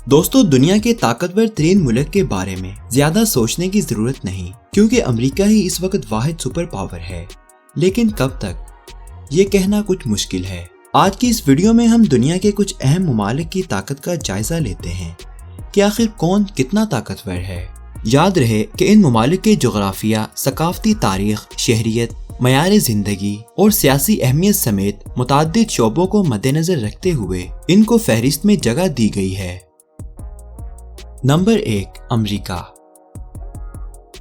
دوستو دنیا کے طاقتور ترین ملک کے بارے میں زیادہ سوچنے کی ضرورت نہیں، کیونکہ امریکہ ہی اس وقت واحد سپر پاور ہے، لیکن کب تک یہ کہنا کچھ مشکل ہے۔ آج کی اس ویڈیو میں ہم دنیا کے کچھ اہم ممالک کی طاقت کا جائزہ لیتے ہیں کہ آخر کون کتنا طاقتور ہے۔ یاد رہے کہ ان ممالک کے جغرافیہ، ثقافتی تاریخ، شہریت، معیار زندگی اور سیاسی اہمیت سمیت متعدد شعبوں کو مد نظر رکھتے ہوئے ان کو فہرست میں جگہ دی گئی ہے۔ نمبر 1، امریکہ۔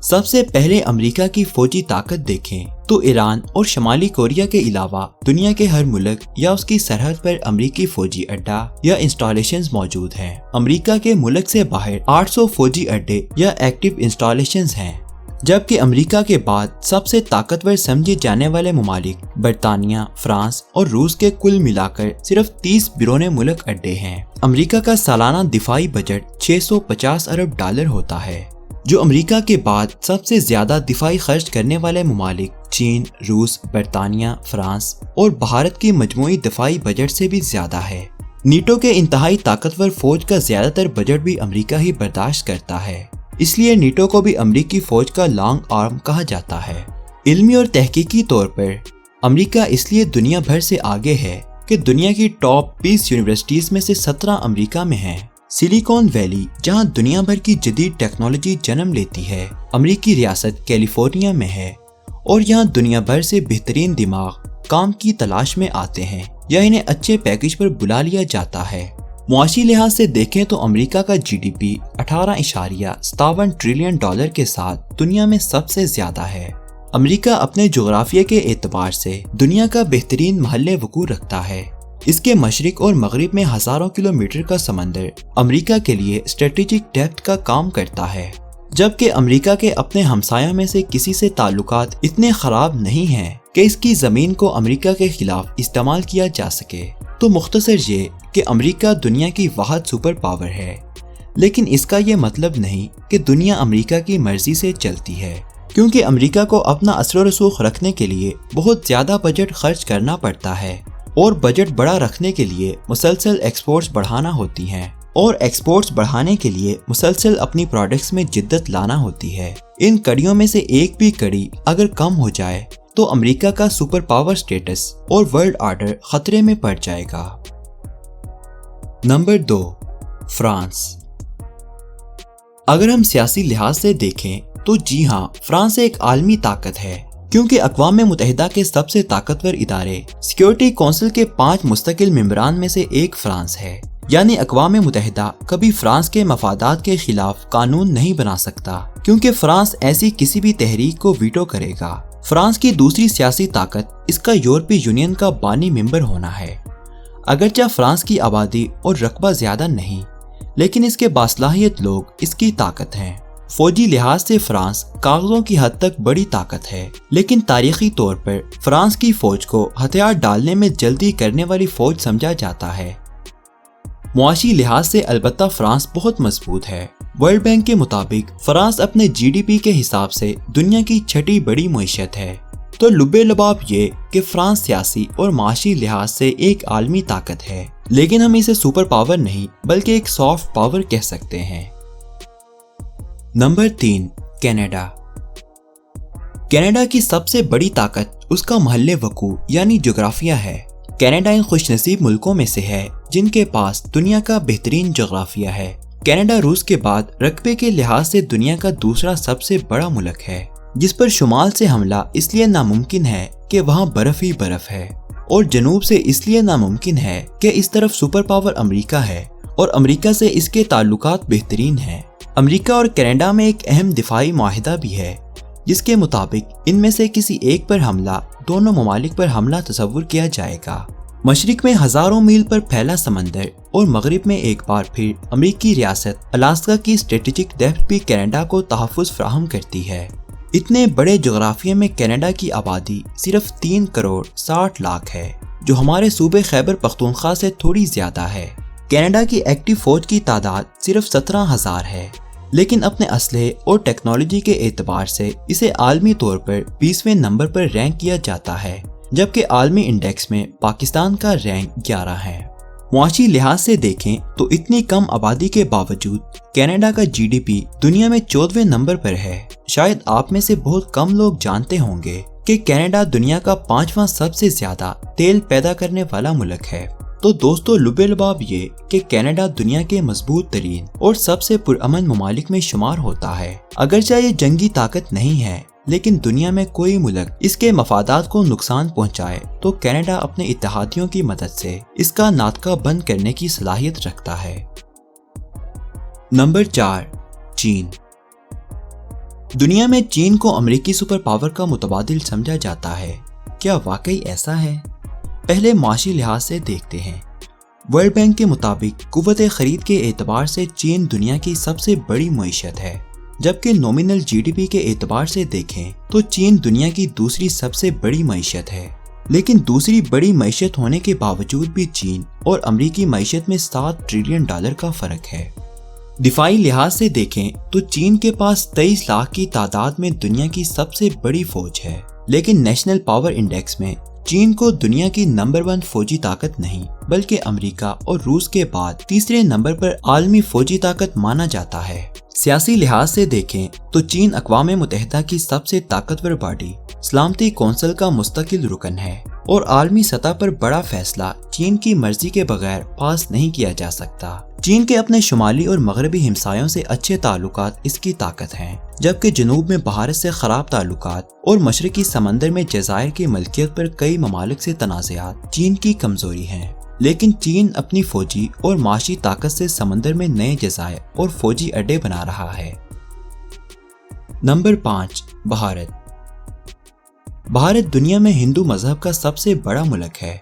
سب سے پہلے امریکہ کی فوجی طاقت دیکھیں تو ایران اور شمالی کوریا کے علاوہ دنیا کے ہر ملک یا اس کی سرحد پر امریکی فوجی اڈہ یا انسٹالیشنز موجود ہیں۔ امریکہ کے ملک سے باہر 800 فوجی اڈے یا ایکٹیو انسٹالیشنز ہیں، جبکہ امریکہ کے بعد سب سے طاقتور سمجھے جانے والے ممالک برطانیہ، فرانس اور روس کے کل ملا کر صرف 30 بیرون ملک اڈے ہیں۔ امریکہ کا سالانہ دفاعی بجٹ $650 ارب ہوتا ہے، جو امریکہ کے بعد سب سے زیادہ دفاعی خرچ کرنے والے ممالک چین، روس، برطانیہ، فرانس اور بھارت کی مجموعی دفاعی بجٹ سے بھی زیادہ ہے۔ نیٹو کے انتہائی طاقتور فوج کا زیادہ تر بجٹ بھی امریکہ ہی برداشت کرتا ہے، اس لیے نیٹو کو بھی امریکی فوج کا لانگ آرم کہا جاتا ہے۔ علمی اور تحقیقی طور پر امریکہ اس لیے دنیا بھر سے آگے ہے کہ دنیا کی ٹاپ 20 یونیورسٹیز میں سے 17 امریکہ میں ہیں۔ سلیکون ویلی، جہاں دنیا بھر کی جدید ٹیکنالوجی جنم لیتی ہے، امریکی ریاست کیلیفورنیا میں ہے، اور یہاں دنیا بھر سے بہترین دماغ کام کی تلاش میں آتے ہیں یا انہیں اچھے پیکج پر بلا لیا جاتا ہے۔ معاشی لحاظ سے دیکھیں تو امریکہ کا جی ڈی پی $18.57 ٹریلین کے ساتھ دنیا میں سب سے زیادہ ہے۔ امریکہ اپنے جغرافیہ کے اعتبار سے دنیا کا بہترین محل وقوع رکھتا ہے۔ اس کے مشرق اور مغرب میں ہزاروں کلومیٹر کا سمندر امریکہ کے لیے اسٹریٹجک ڈیپتھ کا کام کرتا ہے، جبکہ امریکہ کے اپنے ہمسایوں میں سے کسی سے تعلقات اتنے خراب نہیں ہیں کہ اس کی زمین کو امریکہ کے خلاف استعمال کیا جا سکے۔ تو مختصر یہ کہ امریکہ دنیا کی واحد سپر پاور ہے، لیکن اس کا یہ مطلب نہیں کہ دنیا امریکہ کی مرضی سے چلتی ہے، کیونکہ امریکہ کو اپنا اثر و رسوخ رکھنے کے لیے بہت زیادہ بجٹ خرچ کرنا پڑتا ہے، اور بجٹ بڑا رکھنے کے لیے مسلسل ایکسپورٹس بڑھانا ہوتی ہیں، اور ایکسپورٹس بڑھانے کے لیے مسلسل اپنی پروڈکٹس میں جدت لانا ہوتی ہے۔ ان کڑیوں میں سے ایک بھی کڑی اگر کم ہو جائے تو امریکہ کا سپر پاور سٹیٹس اور ورلڈ آرڈر خطرے میں پڑ جائے گا۔ Number 2، France. اگر ہم سیاسی لحاظ سے دیکھیں تو جی ہاں، فرانس ایک عالمی طاقت ہے، کیونکہ اقوام متحدہ کے سب سے طاقتور ادارے سیکیورٹی کونسل کے 5 مستقل ممبران میں سے ایک فرانس ہے، یعنی اقوام متحدہ کبھی فرانس کے مفادات کے خلاف قانون نہیں بنا سکتا، کیونکہ فرانس ایسی کسی بھی تحریک کو ویٹو کرے گا۔ فرانس کی دوسری سیاسی طاقت اس کا یورپی یونین کا بانی ممبر ہونا ہے۔ اگرچہ فرانس کی آبادی اور رقبہ زیادہ نہیں، لیکن اس کے باصلاحیت لوگ اس کی طاقت ہیں۔ فوجی لحاظ سے فرانس کاغذوں کی حد تک بڑی طاقت ہے، لیکن تاریخی طور پر فرانس کی فوج کو ہتھیار ڈالنے میں جلدی کرنے والی فوج سمجھا جاتا ہے۔ معاشی لحاظ سے البتہ فرانس بہت مضبوط ہے۔ ورلڈ بینک کے مطابق فرانس اپنے جی ڈی پی کے حساب سے دنیا کی 6ٹھی بڑی معیشت ہے۔ تو لبے لباب یہ کہ فرانس سیاسی اور معاشی لحاظ سے ایک عالمی طاقت ہے، لیکن ہم اسے سپر پاور نہیں بلکہ ایک سافٹ پاور کہہ سکتے ہیں۔ Number 3، Canada. کینیڈا کی سب سے بڑی طاقت اس کا محل وقوع یعنی جغرافیہ ہے۔ کینیڈا ان خوش نصیب ملکوں میں سے ہے جن کے پاس دنیا کا بہترین جغرافیہ ہے۔ کینیڈا روس کے بعد رقبے کے لحاظ سے دنیا کا دوسرا سب سے بڑا ملک ہے، جس پر شمال سے حملہ اس لیے ناممکن ہے کہ وہاں برف ہی برف ہے، اور جنوب سے اس لیے ناممکن ہے کہ اس طرف سپر پاور امریکہ ہے اور امریکہ سے اس کے تعلقات بہترین ہیں۔ امریکہ اور کینیڈا میں ایک اہم دفاعی معاہدہ بھی ہے، جس کے مطابق ان میں سے کسی ایک پر حملہ دونوں ممالک پر حملہ تصور کیا جائے گا۔ مشرق میں ہزاروں میل پر پھیلا سمندر اور مغرب میں ایک بار پھر امریکی ریاست الاسکا کی اسٹریٹجک ڈیپتھ بھی کینیڈا کو تحفظ فراہم کرتی ہے۔ اتنے بڑے جغرافیے میں کینیڈا کی آبادی صرف 3.60 کروڑ ہے، جو ہمارے صوبے خیبر پختونخوا سے تھوڑی زیادہ ہے۔ کینیڈا کی ایکٹیو فوج کی تعداد صرف 17,000 ہے، لیکن اپنے اسلحے اور ٹیکنالوجی کے اعتبار سے اسے عالمی طور پر 20ویں نمبر پر رینک کیا جاتا ہے، جبکہ عالمی انڈیکس میں پاکستان کا رینک 11 ہے۔ معاشی لحاظ سے دیکھیں تو اتنی کم آبادی کے باوجود کینیڈا کا GDP دنیا میں 14ویں نمبر پر ہے۔ شاید آپ میں سے بہت کم لوگ جانتے ہوں گے کہ کینیڈا دنیا کا 5واں سب سے زیادہ تیل پیدا کرنے والا ملک ہے۔ تو دوستو، لب لباب یہ کہ کینیڈا دنیا کے مضبوط ترین اور سب سے پرامن ممالک میں شمار ہوتا ہے۔ اگرچہ یہ جنگی طاقت نہیں ہے، لیکن دنیا میں کوئی ملک اس کے مفادات کو نقصان پہنچائے تو کینیڈا اپنے اتحادیوں کی مدد سے اس کا ناطقہ بند کرنے کی صلاحیت رکھتا ہے۔ نمبر 4، چین۔ دنیا میں چین کو امریکی سپر پاور کا متبادل سمجھا جاتا ہے۔ کیا واقعی ایسا ہے؟ پہلے معاشی لحاظ سے دیکھتے ہیں۔ ورلڈ بینک کے مطابق قوت خرید کے اعتبار سے چین دنیا کی سب سے بڑی معیشت ہے، جبکہ نومینل GDP کے اعتبار سے دیکھیں تو چین دنیا کی دوسری سب سے بڑی معیشت ہے۔ لیکن دوسری بڑی معیشت ہونے کے باوجود بھی چین اور امریکی معیشت میں $7 ٹریلین کا فرق ہے۔ دفاعی لحاظ سے دیکھیں تو چین کے پاس 23 لاکھ کی تعداد میں دنیا کی سب سے بڑی فوج ہے، لیکن نیشنل پاور انڈیکس میں چین کو دنیا کی نمبر 1 فوجی طاقت نہیں بلکہ امریکہ اور روس کے بعد تیسرے نمبر پر عالمی فوجی طاقت مانا جاتا ہے۔ سیاسی لحاظ سے دیکھیں تو چین اقوام متحدہ کی سب سے طاقتور باڈی سلامتی کونسل کا مستقل رکن ہے اور عالمی سطح پر بڑا فیصلہ چین کی مرضی کے بغیر پاس نہیں کیا جا سکتا۔ چین کے اپنے شمالی اور مغربی ہمسایوں سے اچھے تعلقات اس کی طاقت ہیں، جبکہ جنوب میں بھارت سے خراب تعلقات اور مشرقی سمندر میں جزائر کی ملکیت پر کئی ممالک سے تنازعات چین کی کمزوری ہیں۔ لیکن چین اپنی فوجی اور معاشی طاقت سے سمندر میں نئے جزائر اور فوجی اڈے بنا رہا ہے۔ نمبر 5، بھارت۔ بھارت دنیا میں ہندو مذہب کا سب سے بڑا ملک ہے،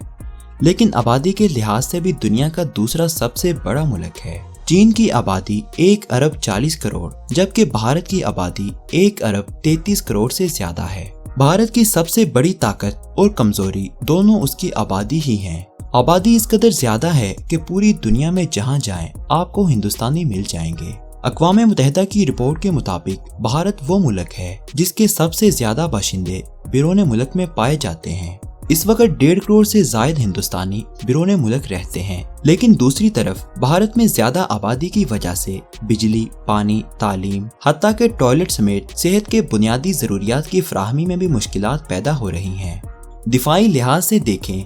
لیکن آبادی کے لحاظ سے بھی دنیا کا دوسرا سب سے بڑا ملک ہے۔ چین کی آبادی 1.40 کروڑ جبکہ بھارت کی آبادی 1.33 کروڑ سے زیادہ ہے۔ بھارت کی سب سے بڑی طاقت اور کمزوری دونوں اس کی آبادی ہی ہیں۔ آبادی اس قدر زیادہ ہے کہ پوری دنیا میں جہاں جائیں آپ کو ہندوستانی مل جائیں گے۔ اقوام متحدہ کی رپورٹ کے مطابق بھارت وہ ملک ہے جس کے سب سے زیادہ باشندے بیرون ملک میں پائے جاتے ہیں۔ اس وقت 1.5 کروڑ سے زائد ہندوستانی بیرون ملک رہتے ہیں، لیکن دوسری طرف بھارت میں زیادہ آبادی کی وجہ سے بجلی، پانی، تعلیم، حتیٰ کہ ٹوائلٹ سمیت صحت کے بنیادی ضروریات کی فراہمی میں بھی مشکلات پیدا ہو رہی ہیں۔ دفاعی لحاظ سے دیکھیں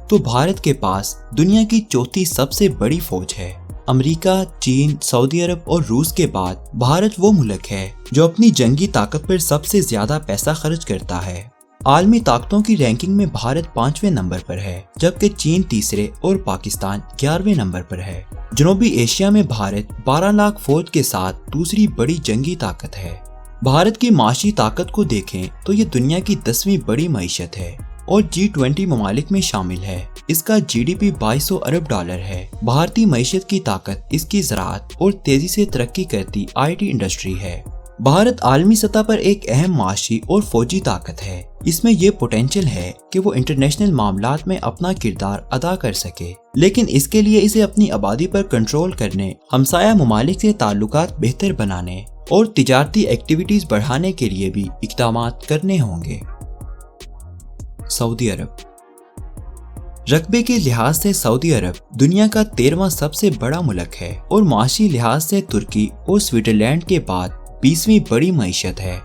تو بھارت کے پاس دنیا کی چوتھی سب سے بڑی فوج ہے۔ امریکہ، چین، سعودی عرب اور روس کے بعد بھارت وہ ملک ہے جو اپنی جنگی طاقت پر سب سے زیادہ پیسہ خرچ کرتا ہے۔ عالمی طاقتوں کی رینکنگ میں بھارت 5ویں نمبر پر ہے، جبکہ چین تیسرے اور پاکستان 11ویں نمبر پر ہے۔ جنوبی ایشیا میں بھارت 12 لاکھ فوج کے ساتھ دوسری بڑی جنگی طاقت ہے۔ بھارت کی معاشی طاقت کو دیکھیں تو یہ دنیا کی 10ویں بڑی معیشت ہے اور G20 ممالک میں شامل ہے۔ اس کا GDP $2200 ارب ہے۔ بھارتی معیشت کی طاقت اس کی زراعت اور تیزی سے ترقی کرتی IT انڈسٹری ہے۔ بھارت عالمی سطح پر ایک اہم معاشی اور فوجی طاقت ہے۔ اس میں یہ پوٹینشل ہے کہ وہ انٹرنیشنل معاملات میں اپنا کردار ادا کر سکے، لیکن اس کے لیے اسے اپنی آبادی پر کنٹرول کرنے، ہمسایہ ممالک سے تعلقات بہتر بنانے اور تجارتی ایکٹیویٹیز بڑھانے کے لیے بھی اقدامات کرنے ہوں گے۔ سعودی عرب۔ رقبے کے لحاظ سے سعودی عرب دنیا کا 13واں سب سے بڑا ملک ہے اور معاشی لحاظ سے ترکی اور سوئٹزرلینڈ کے بعد 20ویں بڑی معیشت ہے۔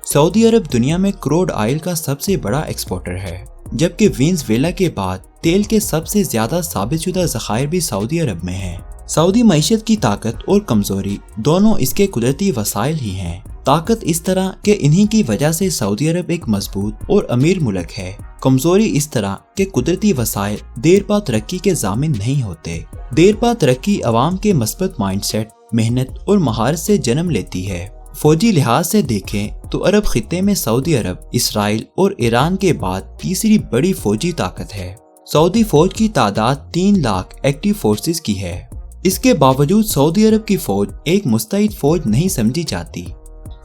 سعودی عرب دنیا میں کروڈ آئل کا سب سے بڑا ایکسپورٹر ہے، جبکہ وینزویلا کے بعد تیل کے سب سے زیادہ ثابت شدہ ذخائر بھی سعودی عرب میں ہیں۔ سعودی معیشت کی طاقت اور کمزوری دونوں اس کے قدرتی وسائل ہی ہیں۔ طاقت اس طرح کہ انہی کی وجہ سے سعودی عرب ایک مضبوط اور امیر ملک ہے، کمزوری اس طرح کہ قدرتی وسائل دیر پا ترقی کے ضامن نہیں ہوتے۔ دیر پا ترقی عوام کے مثبت مائنڈ سیٹ، محنت اور مہارت سے جنم لیتی ہے۔ فوجی لحاظ سے دیکھیں تو عرب خطے میں سعودی عرب، اسرائیل اور ایران کے بعد تیسری بڑی فوجی طاقت ہے۔ سعودی فوج کی تعداد 3 لاکھ ایکٹیو فورسز کی ہے۔ اس کے باوجود سعودی عرب کی فوج ایک مستعد فوج نہیں سمجھی جاتی۔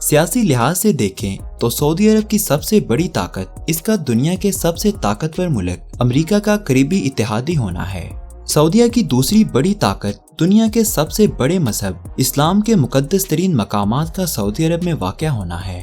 سیاسی لحاظ سے دیکھیں تو سعودی عرب کی سب سے بڑی طاقت اس کا دنیا کے سب سے طاقتور ملک امریکہ کا قریبی اتحادی ہونا ہے۔ سعودیہ کی دوسری بڑی طاقت دنیا کے سب سے بڑے مذہب اسلام کے مقدس ترین مقامات کا سعودی عرب میں واقع ہونا ہے۔